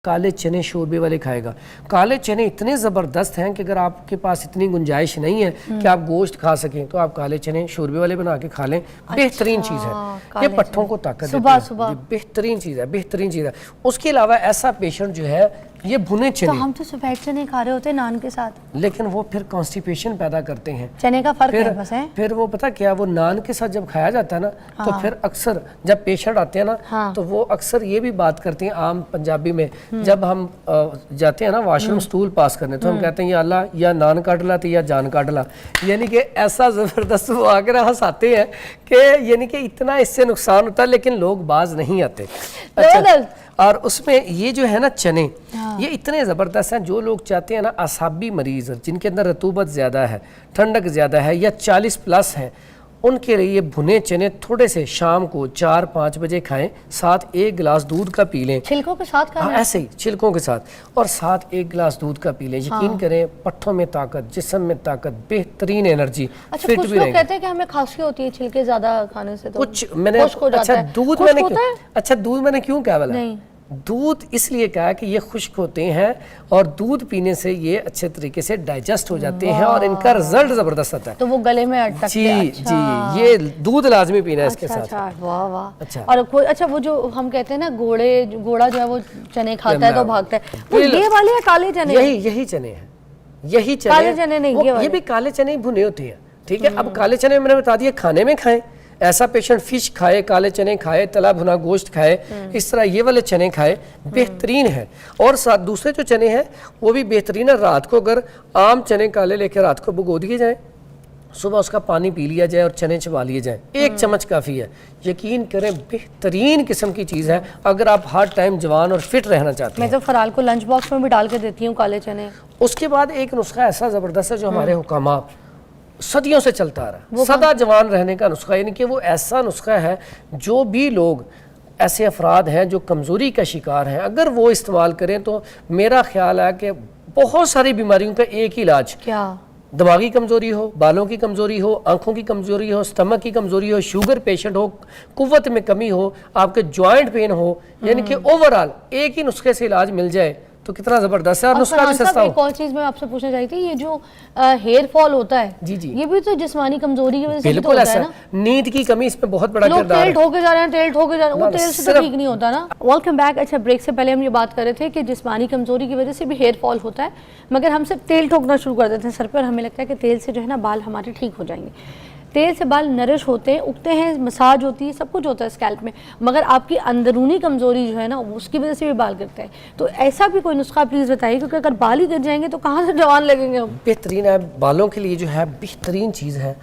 کالے چنے شوربے والے کھائے گا. کالے چنے اتنے زبردست ہیں کہ اگر آپ کے پاس اتنی گنجائش نہیں ہے کہ آپ گوشت کھا سکیں تو آپ کالے چنے شوربے والے بنا کے کھا لیں. بہترین چیز ہے, یہ پٹھوں کو طاقت دیتی ہے, بہترین چیز ہے, بہترین چیز ہے. اس کے علاوہ ایسا پیشنٹ جو ہے یہ بھنے چنے, تو ہم تو سفید چنے کھا رہے ہوتے ہیں نان کے ساتھ, لیکن وہ پھر کانسٹیپیشن پیدا کرتے ہیں. چنے کا فرق ہے بس ہے. پھر وہ پتہ کیا, وہ نان کے ساتھ جب کھایا جاتا ہے نا تو پھر اکثر جب پیشنٹ آتے ہیں نا تو وہ اکثر یہ بھی بات کرتے ہیں عام پنجابی میں, جب ہم جاتے ہیں نا واش روم سٹول پاس کرنے تو ہم کہتے ہیں یا اللہ یا نان کاٹ لا تو یا جان کاٹ لا. یعنی کہ ایسا زبردست وہ آ کر ہنساتے ہیں کہ یعنی کہ اتنا اس سے نقصان ہوتا ہے لیکن لوگ باز نہیں آتے. اور اس میں یہ جو ہے نا چنے یہ اتنے زبردست ہیں, جو لوگ چاہتے ہیں نا اعصابی مریض جن کے اندر رطوبت زیادہ ہے, ٹھنڈک زیادہ ہے یا 40+ ہیں, ان کے لیے یہ بھنے چنے تھوڑے سے شام کو 4-5 بجے کھائیں, ساتھ 1 گلاس دودھ کا پی لیں. چھلکوں کے ساتھ کھانا؟ ایسے ہی چھلکوں کے ساتھ, اور ساتھ 1 گلاس دودھ کا پی لیں. یقین کریں پٹھوں میں طاقت, جسم میں طاقت, بہترین انرجی, اچھا فٹ کچھ بھی لوگ رہیں کہتے ہیں کہ ہمیں کھانسی ہوتی ہے چھلکے زیادہ کھانے سے, تو کچھ میں نے اچھا دودھ میں نے کیوں کہا بلا, دودھ اس لیے کہا کہ یہ خشک ہوتے ہیں اور دودھ پینے سے یہ اچھے طریقے سے ڈائجسٹ ہو جاتے ہیں اور ان کا رزلٹ زبردست آتا ہے. تو وہ گلے میں اٹکتے ہیں. جی یہ دودھ لازمی پینا ہے اس کے ساتھ. واہ واہ. اور اچھا وہ جو ہم کہتے ہیں نا گھوڑا جو ہے وہ چنے کھاتا ہے تو بھاگتا ہے, وہ یہ والے یا کالے چنے؟ یہی چنے ہیں, یہی چنے. کالے چنے نہیں, یہ بھی کالے چنے ہی بھنے ہوتے ہیں. ٹھیک ہے, اب کالے چنے میں نے بتا دیا کھانے میں کھائیں, ایسا پیشنٹ فش کھائے, کالے چنے کھائے, تلا بھنا گوشت کھائے, اس طرح یہ والے چنے کھائے, بہترین ہے. اور ساتھ دوسرے جو چنے ہیں وہ بھی بہترین ہے. رات کو اگر عام چنے کالے لے کے رات کو بھگو دیے جائیں, صبح اس کا پانی پی لیا جائے اور چنے چبا لیے جائیں, 1 چمچ کافی ہے. یقین کریں بہترین قسم کی چیز ہے اگر آپ ہر ٹائم جوان اور فٹ رہنا چاہتے ہیں. میں تو فرال کو لنچ باکس میں بھی ڈال کے دیتی ہوں کالے چنے. اس کے بعد ایک نسخہ ایسا زبردست ہے جو ہمارے حکامات صدیوں سے چلتا آ رہا ہے, سدا جوان رہنے کا نسخہ. یعنی کہ وہ ایسا نسخہ ہے جو بھی لوگ ایسے افراد ہیں جو کمزوری کا شکار ہیں, اگر وہ استعمال کریں تو میرا خیال ہے کہ بہت ساری بیماریوں کا ایک ہی علاج, کیا دماغی کمزوری ہو, بالوں کی کمزوری ہو, آنکھوں کی کمزوری ہو, سٹمک کی کمزوری ہو, شوگر پیشنٹ ہو, قوت میں کمی ہو, آپ کے جوائنٹ پین ہو, یعنی کہ اوورال ایک ہی نسخے سے علاج مل جائے تو کتنا زبردست ہے. اور نسخہ بھی سستا ہو. ایک اور چیز میں آپ سے پوچھنا چاہتی ہوں, یہ جو ہیئر فال ہوتا ہے یہ بھی تو جسمانی کمزوری کی وجہ سے ہوتا ہے نا. نیند کی کمی اس میں بہت بڑا کردار ہے. تیل ٹھوکے جا رہے ہیں, تیل ٹھوکے جا رہے ہیں, وہ تیل سے تو ٹھیک نہیں ہوتا نا. Welcome back. اچھا بریک سے پہلے ہم یہ بات کر رہے تھے کہ جسمانی کمزوری کی وجہ سے بھی ہیئر فال ہوتا ہے, مگر ہم صرف تیل ٹھوکنا شروع کر دیتے ہیں سر پہ اور ہمیں لگتا ہے کہ تیل سے جو ہے نا بال ہمارے ٹھیک ہو جائیں گے. تیل سے بال نرش ہوتے ہیں, اگتے ہیں, مساج ہوتی ہے, سب کچھ ہوتا ہے اسکیلپ میں, مگر آپ کی اندرونی کمزوری جو ہے نا اس کی وجہ سے بھی بال گرتے ہیں. تو ایسا بھی کوئی نسخہ پلیز بتائیے, کیونکہ اگر بال ہی گر جائیں گے تو کہاں سے جوان لگیں گے ہم. بہترین ہے بالوں کے لیے, جو ہے بہترین چیز ہے.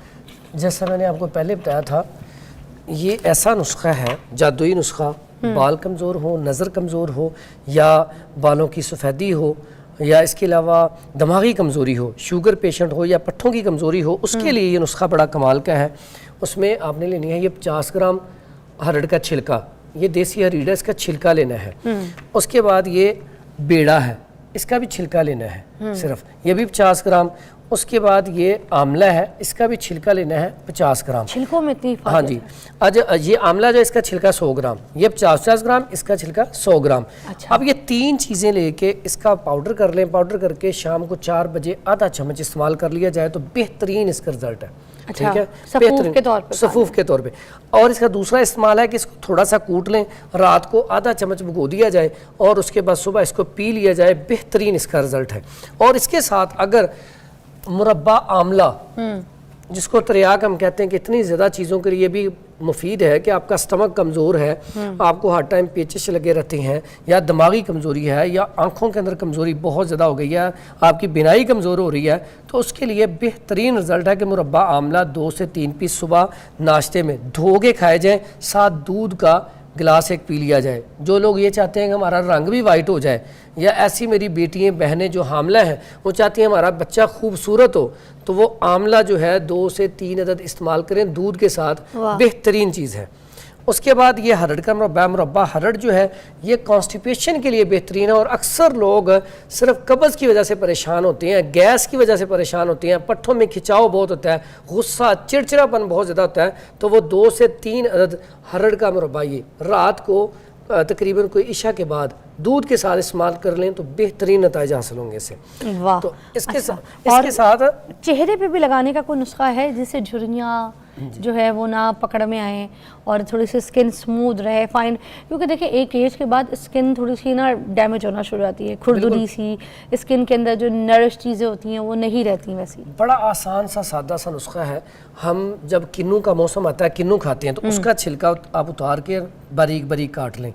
جیسا میں نے آپ کو پہلے بتایا تھا, یہ ایسا نسخہ ہے, جادوئی نسخہ. بال کمزور ہو, نظر کمزور ہو, یا بالوں کی سفیدی ہو, یا اس کے علاوہ دماغی کمزوری ہو, شوگر پیشنٹ ہو, یا پٹھوں کی کمزوری ہو, اس کے لیے یہ نسخہ بڑا کمال کا ہے. اس میں آپ نے لینی ہے یہ 50 گرام ہرڑ کا چھلکا, یہ دیسی ہریڈا, اس کا چھلکا لینا ہے. اس کے بعد یہ بیڑا ہے, اس کا بھی چھلکا لینا ہے صرف, یہ بھی 50 گرام. اس کے بعد یہ آملہ ہے, اس کا بھی چھلکا لینا ہے 50 گرام. چھلکوں میں اتنی فرق؟ ہاں جی. یہ آملہ جو اس کا چھلکا 100 گرام, یہ 50 گرام, اس کا چھلکا 100 گرام. اب یہ 3 چیزیں لے کے اس کا پاؤڈر کر لیں, پاؤڈر کر کے شام کو 4 بجے آدھا چمچ استعمال کر لیا جائے تو بہترین اس کا رزلٹ ہے. ٹھیک ہے, سفوف کے طور پہ. اور اس کا دوسرا استعمال ہے کہ اس کو تھوڑا سا کوٹ لیں, رات کو آدھا چمچ بھگو دیا جائے اور اس کے بعد صبح اس کو پی لیا جائے, بہترین اس کا رزلٹ ہے. اور اس کے ساتھ اگر مربع آملہ, جس کو تریاک ہم کہتے ہیں, کہ اتنی زیادہ چیزوں کے لیے بھی مفید ہے کہ آپ کا سٹمک کمزور ہے, آپ کو ہر ٹائم پیچش لگے رہتے ہیں, یا دماغی کمزوری ہے, یا آنکھوں کے اندر کمزوری بہت زیادہ ہو گئی ہے, آپ کی بینائی کمزور ہو رہی ہے, تو اس کے لیے بہترین رزلٹ ہے کہ مربع آملہ 2 سے 3 پیس صبح ناشتے میں دھو کے کھائے جائیں, ساتھ دودھ کا گلاس 1 پی لیا جائے. جو لوگ یہ چاہتے ہیں کہ ہمارا رنگ بھی وائٹ ہو جائے, یا ایسی میری بیٹیاں بہنیں جو حاملہ ہیں وہ چاہتی ہیں ہمارا بچہ خوبصورت ہو, تو وہ آملہ جو ہے 2 سے 3 عدد استعمال کریں دودھ کے ساتھ, بہترین چیز ہے. اس کے بعد یہ ہرڑ کا مربع ہرڑ جو ہے یہ کانسٹیپیشن کے لیے بہترین ہے. اور اکثر لوگ صرف قبض کی وجہ سے پریشان ہوتے ہیں, گیس کی وجہ سے پریشان ہوتے ہیں, پٹھوں میں کھچاؤ بہت ہوتا ہے, غصہ چڑچڑاپن بہت زیادہ ہوتا ہے, تو وہ 2 سے 3 عدد ہرڑ کا مربع یہ رات کو تقریباً کوئی عشاء کے بعد دودھ کے ساتھ استعمال کر لیں تو بہترین نتائج حاصل ہوں گے اس سے. واہ. تو اس کے ساتھ چہرے پہ بھی لگانے کا کوئی نسخہ ہے جس سے جھریاں جو ہے وہ نہ پکڑ میں آئیں اور تھوڑی سی اسکن سموتھ رہے فائن؟ کیونکہ دیکھیں ایک ایج کے بعد اسکن تھوڑی سی نا ڈیمیج ہونا شروع ہوتی ہے, کھردری سی اسکن کے اندر جو نرش چیزیں ہوتی ہیں وہ نہیں رہتی ویسی. بڑا آسان سا سادہ سا نسخہ ہے. ہم جب کنو کا موسم آتا ہے کنو کھاتے ہیں تو اس کا چھلکا آپ اتار کے باریک باریک کاٹ لیں,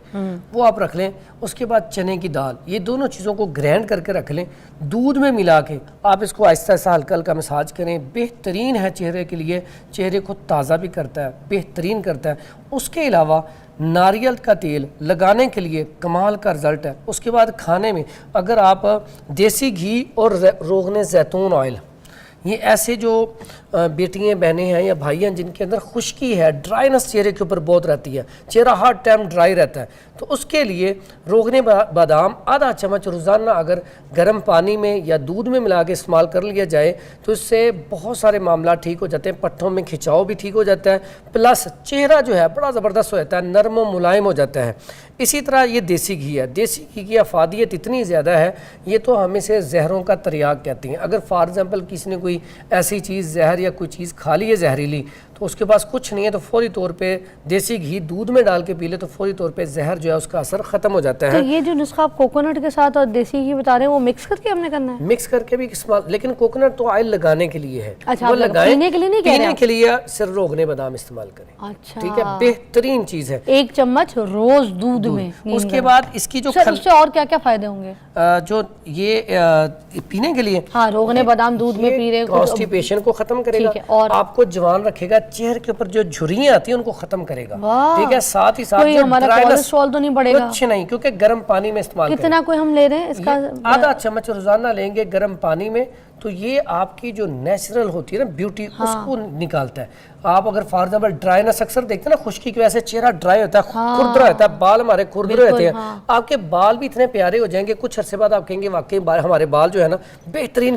وہ آپ رکھ لیں. اس کے بعد چنے کی دال, یہ دونوں چیزوں کو گرینڈ کر کے رکھ لیں, دودھ میں ملا کے آپ اس کو آہستہ آہستہ ہلکا ہلکا مساج کریں. بہترین ہے چہرے کے لیے, چہرے کو تازہ بھی کرتا ہے, بہترین کرتا ہے. اس کے علاوہ ناریل کا تیل لگانے کے لیے کمال کا رزلٹ ہے. اس کے بعد کھانے میں اگر آپ دیسی گھی اور روغن زیتون آئل, یہ ایسے جو بیٹیاں بہنیں ہیں یا بھائی ہیں جن کے اندر خشکی ہے, ڈرائینس چہرے کے اوپر بہت رہتی ہے, چہرہ ہر ٹائم ڈرائی رہتا ہے, تو اس کے لیے روغن بادام آدھا چمچ روزانہ اگر گرم پانی میں یا دودھ میں ملا کے استعمال کر لیا جائے تو اس سے بہت سارے معاملات ٹھیک ہو جاتے ہیں. پٹھوں میں کھچاؤ بھی ٹھیک ہو جاتا ہے, پلس چہرہ جو ہے بڑا زبردست ہو جاتا ہے, نرم و ملائم ہو جاتا ہے. اسی طرح یہ دیسی گھی ہے, دیسی گھی کی افادیت اتنی زیادہ ہے, یہ تو ہم اسے زہروں کا تریاق کہتے ہیں. اگر فار ایگزامپل کسی نے کوئی ایسی چیز زہر یا کوئی چیز کھا لی ہے زہریلی تو اس کے پاس کچھ نہیں ہے تو فوری طور پہ دیسی گھی دودھ میں ڈال کے پی لے تو فوری طور پہ زہر جو ہے اس کا اثر ختم ہو جاتا ہے. تو یہ جو نسخہ آپ کوکونٹ کے ساتھ اور دیسی گھی بتا رہے ہیں وہ مکس کر کے ہم نے کرنا ہے؟ مکس کر کے بھی استعمال, لیکن کوکونٹ تو آئل لگانے کے لیے ہے. اچھا, وہ لگائیں, پینے کے لیے نہیں کہہ رہے پینے کے لیے صرف روغن بادام استعمال کریں. اچھا, ٹھیک ہے, بہترین چیز ہے. 1 چمچ روز دودھ میں. اس کے بعد اس کی جو اس سے اور کیا کیا فائدے ہوں گے جو یہ پینے کے لیے؟ ہاں, روغن بادام دودھ میں پی رہے, کانسٹیپیشن کو ختم کرے گا, اور آپ کو جوان رکھے گا, چہرے کے اوپر جو جھریاں آتی ہیں ان کو ختم کرے گا. ٹھیک ہے, ساتھ ہی ساتھ جو کولیسٹرول تو نہیں بڑھے گا کچھ نہیں, کیونکہ گرم پانی میں استعمال کریں. کتنا کوئی ہم لے رہے ہیں اس کا؟ آدھا چمچ روزانہ لیں گے گرم پانی میں تو یہ آپ کی جو نیچرل ہوتی ہے نا بیوٹی اس کو نکالتا ہے. آپ اگر فار ایگزامپل ڈرائینس اکثر دیکھتے ہیں نا, خشکی کی وجہ سے چہرہ ڈرائی ہوتا ہے, کھردرا ہوتا ہے, بال ہمارے کھردرے ہوتے ہیں, آپ کے بال بھی اتنے پیارے ہو جائیں گے, کچھ عرصے بعد آپ کہیں گے واقعی ہمارے بال جو ہے نا بہترین